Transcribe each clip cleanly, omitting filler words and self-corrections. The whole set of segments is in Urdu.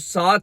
7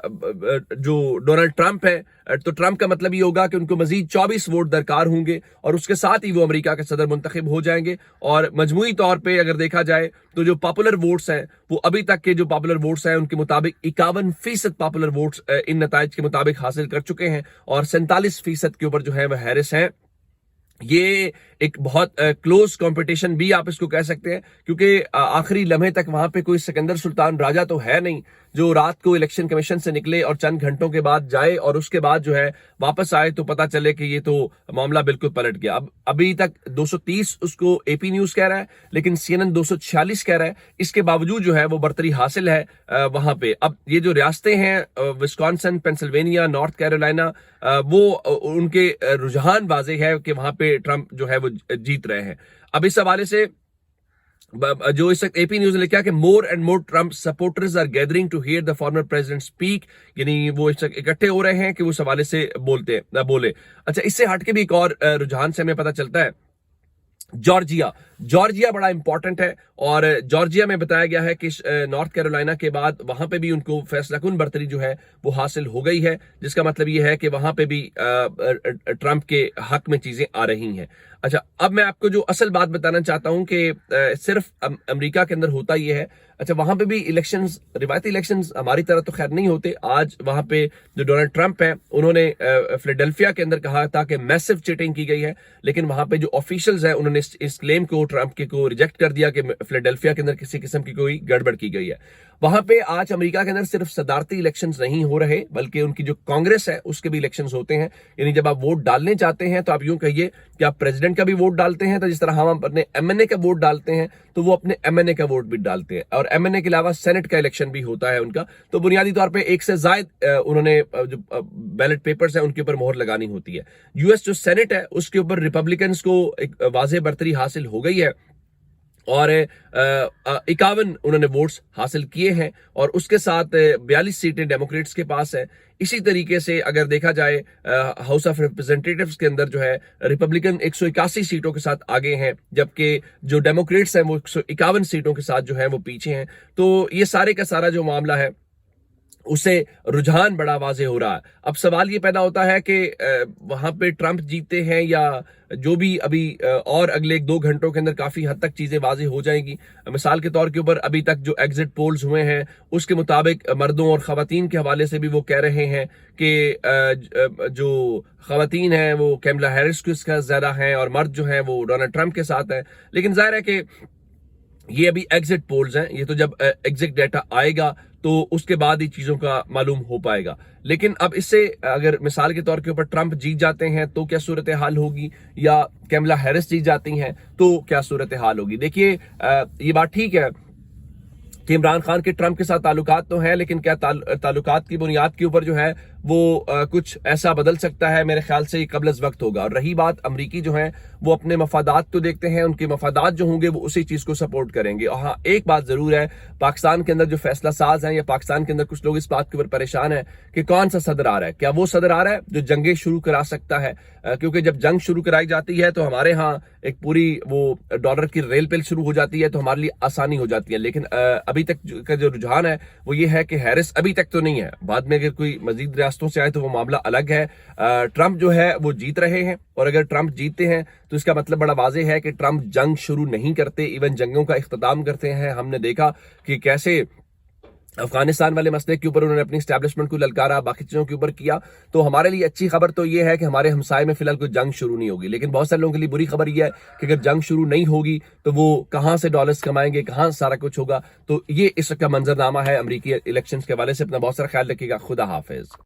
جو ڈونلڈ ٹرمپ ہے تو ٹرمپ کا مطلب یہ ہوگا کہ ان کو مزید 24 ووٹ درکار ہوں گے اور اس کے ساتھ ہی وہ امریکہ کے صدر منتخب ہو جائیں گے. اور مجموعی طور پہ اگر دیکھا جائے تو جو پاپولر ووٹس ہیں وہ ابھی تک کے جو پاپولر ووٹس ہیں ان کے مطابق 51% پاپولر ووٹس ان نتائج کے مطابق حاصل کر چکے ہیں اور 47% کے اوپر جو ہے وہ ہیرس ہیں. یہ ایک بہت کلوز کمپٹیشن بھی آپ اس کو کہہ سکتے ہیں کیونکہ آخری لمحے تک وہاں پہ کوئی سکندر سلطان راجہ تو ہے نہیں جو رات کو الیکشن کمیشن سے نکلے اور چند گھنٹوں کے بعد جائے اور اس کے بعد جو ہے واپس آئے تو پتا چلے کہ یہ تو معاملہ بالکل پلٹ گیا. ابھی تک 230 اس کو اے پی نیوز کہہ رہا ہے لیکن سی این این 246 کہہ رہا ہے. اس کے باوجود جو ہے وہ برتری حاصل ہے وہاں پہ. اب یہ جو ریاستیں ہیں وسکانسن، پینسلوینیا، نارتھ کیرولینا، وہ ان کے رجحان واضح ہے کہ وہاں پہ ٹرمپ جو ہے وہ جیت رہے ہیں. اب اس حوالے سے جو اس وقت اے پی نیوز نے لکھا کہ more and more Trump supporters are gathering to hear the former president speak, یعنی وہ اس وقت اکٹھے ہو رہے ہیں کہ وہ اس حوالے سے بولے. اچھا، اس سے ہٹ کے بھی ایک اور رجحان سے ہمیں پتہ چلتا ہے جارجیا بڑا امپورٹنٹ ہے اور جارجیا میں بتایا گیا ہے کہ نارتھ کیرولینا کے بعد وہاں پہ بھی ان کو فیصلہ کن برتری جو ہے وہ حاصل ہو گئی ہے، جس کا مطلب یہ ہے کہ وہاں پہ بھی ٹرمپ کے حق میں چیزیں آ رہی ہیں. اچھا، اب میں آپ کو جو اصل بات بتانا چاہتا ہوں کہ صرف امریکہ کے اندر ہوتا یہ ہے. اچھا، وہاں پہ بھی الیکشنز، روایتی الیکشنز ہماری طرح تو خیر نہیں ہوتے. آج وہاں پہ جو ڈونلڈ ٹرمپ ہیں انہوں نے فلیڈلفیا کے اندر کہا تھا کہ میسو چیٹنگ کی گئی ہے، لیکن وہاں پہ جو آفیشلز ہیں انہوں نے اس کلیم کو ٹرمپ کے کو ریجیکٹ کر دیا کہ فلیڈلفیا کے اندر کسی قسم کی کوئی گڑبڑ کی گئی ہے. وہاں پہ آج امریکہ کے اندر صرف صدارتی الیکشنز نہیں ہو رہے بلکہ ان کی جو کانگریس ہے اس کے بھی الیکشنز ہوتے ہیں. یعنی جب آپ ووٹ ڈالنے چاہتے ہیں تو آپ یوں کہیے کہ آپ پریزیڈنٹ کا بھی ووٹ ڈالتے ہیں، تو جس طرح ہم اپنے ایم این اے کا ووٹ ڈالتے ہیں تو وہ اپنے ایم این اے کا ووٹ بھی ڈالتے ہیں. اور ایم این اے کے علاوہ سینٹ کا الیکشن بھی ہوتا ہے ان کا. تو بنیادی طور پہ ایک سے زائد انہوں نے جو بیلٹ پیپرز ہیں ان کے اوپر مہر لگانی ہوتی ہے. یو ایس جو سینٹ ہے اس کے اوپر ریپبلکنز کو ایک واضح برتری حاصل ہو گئی ہے اور 51 انہوں نے ووٹس حاصل کیے ہیں اور اس کے ساتھ 42 سیٹیں ڈیموکریٹس کے پاس ہیں. اسی طریقے سے اگر دیکھا جائے ہاؤس آف ریپرزینٹیٹیوز کے اندر جو ہے ریپبلکن 181 سیٹوں کے ساتھ آگے ہیں جبکہ جو ڈیموکریٹس ہیں وہ 151 سیٹوں کے ساتھ جو ہے وہ پیچھے ہیں. تو یہ سارے کا سارا جو معاملہ ہے اسے رجحان بڑا واضح ہو رہا ہے. اب سوال یہ پیدا ہوتا ہے کہ وہاں پہ ٹرمپ جیتے ہیں یا جو بھی ابھی اور اگلے 2 گھنٹوں کے اندر کافی حد تک چیزیں واضح ہو جائیں گی. مثال کے طور کے اوپر ابھی تک جو ایگزٹ پولز ہوئے ہیں اس کے مطابق مردوں اور خواتین کے حوالے سے بھی وہ کہہ رہے ہیں کہ جو خواتین ہیں وہ کیملا ہیرس کے ساتھ زیادہ ہیں اور مرد جو ہیں وہ ڈونلڈ ٹرمپ کے ساتھ ہیں. لیکن ظاہر ہے کہ یہ ابھی ایگزٹ پولز ہیں، یہ تو جب ایگزٹ ڈیٹا آئے گا تو اس کے بعد ہی چیزوں کا معلوم ہو پائے گا. لیکن اب اس سے اگر مثال کے طور کے اوپر ٹرمپ جیت جاتے ہیں تو کیا صورتحال ہوگی یا کیملا ہیرس جیت جاتی ہیں تو کیا صورتحال ہوگی. دیکھیے یہ بات ٹھیک ہے کہ عمران خان کے ٹرمپ کے ساتھ تعلقات تو ہیں لیکن کیا تعلقات کی بنیاد کے اوپر جو ہے وہ کچھ ایسا بدل سکتا ہے؟ میرے خیال سے یہ قبل از وقت ہوگا. اور رہی بات امریکی جو ہیں وہ اپنے مفادات کو دیکھتے ہیں، ان کے مفادات جو ہوں گے وہ اسی چیز کو سپورٹ کریں گے. اور ہاں ایک بات ضرور ہے، پاکستان کے اندر جو فیصلہ ساز ہیں یا پاکستان کے اندر کچھ لوگ اس بات کے اوپر پریشان ہیں کہ کون سا صدر آ رہا ہے. کیا وہ صدر آ رہا ہے جو جنگیں شروع کرا سکتا ہے؟ کیونکہ جب جنگ شروع کرائی جاتی ہے تو ہمارے ہاں ایک پوری وہ ڈالر کی ریل پل شروع ہو جاتی ہے تو ہمارے لیے آسانی ہو جاتی ہے. لیکن ابھی تک کا جو رجحان ہے وہ یہ ہے کہ ہیرس ابھی تک تو نہیں ہے. بعد میں اگر کوئی مزید ریاستوں سے آئے تو وہ معاملہ الگ ہے. ٹرمپ جو ہے وہ جیت رہے ہیں اور اگر ٹرمپ جیتتے ہیں تو اس کا مطلب بڑا واضح ہے کہ ٹرمپ جنگ شروع نہیں کرتے، ایون جنگوں کا اختتام کرتے ہیں. ہم نے دیکھا کہ کیسے افغانستان والے مسئلے کے اوپر انہوں نے اپنی اسٹیبلشمنٹ کو للکارا، باقی چیزوں کے اوپر کیا. تو ہمارے لیے اچھی خبر تو یہ ہے کہ ہمارے ہمسائے میں فی الحال کوئی جنگ شروع نہیں ہوگی. لیکن بہت سارے لوگوں کے لیے بری خبر یہ ہے کہ اگر جنگ شروع نہیں ہوگی تو وہ کہاں سے ڈالرز کمائیں گے، کہاں سارا کچھ ہوگا. تو یہ اس وقت کا منظر نامہ ہے امریکی الیکشنز کے حوالے سے. اپنا بہت سارا خیال رکھیے گا. خدا حافظ.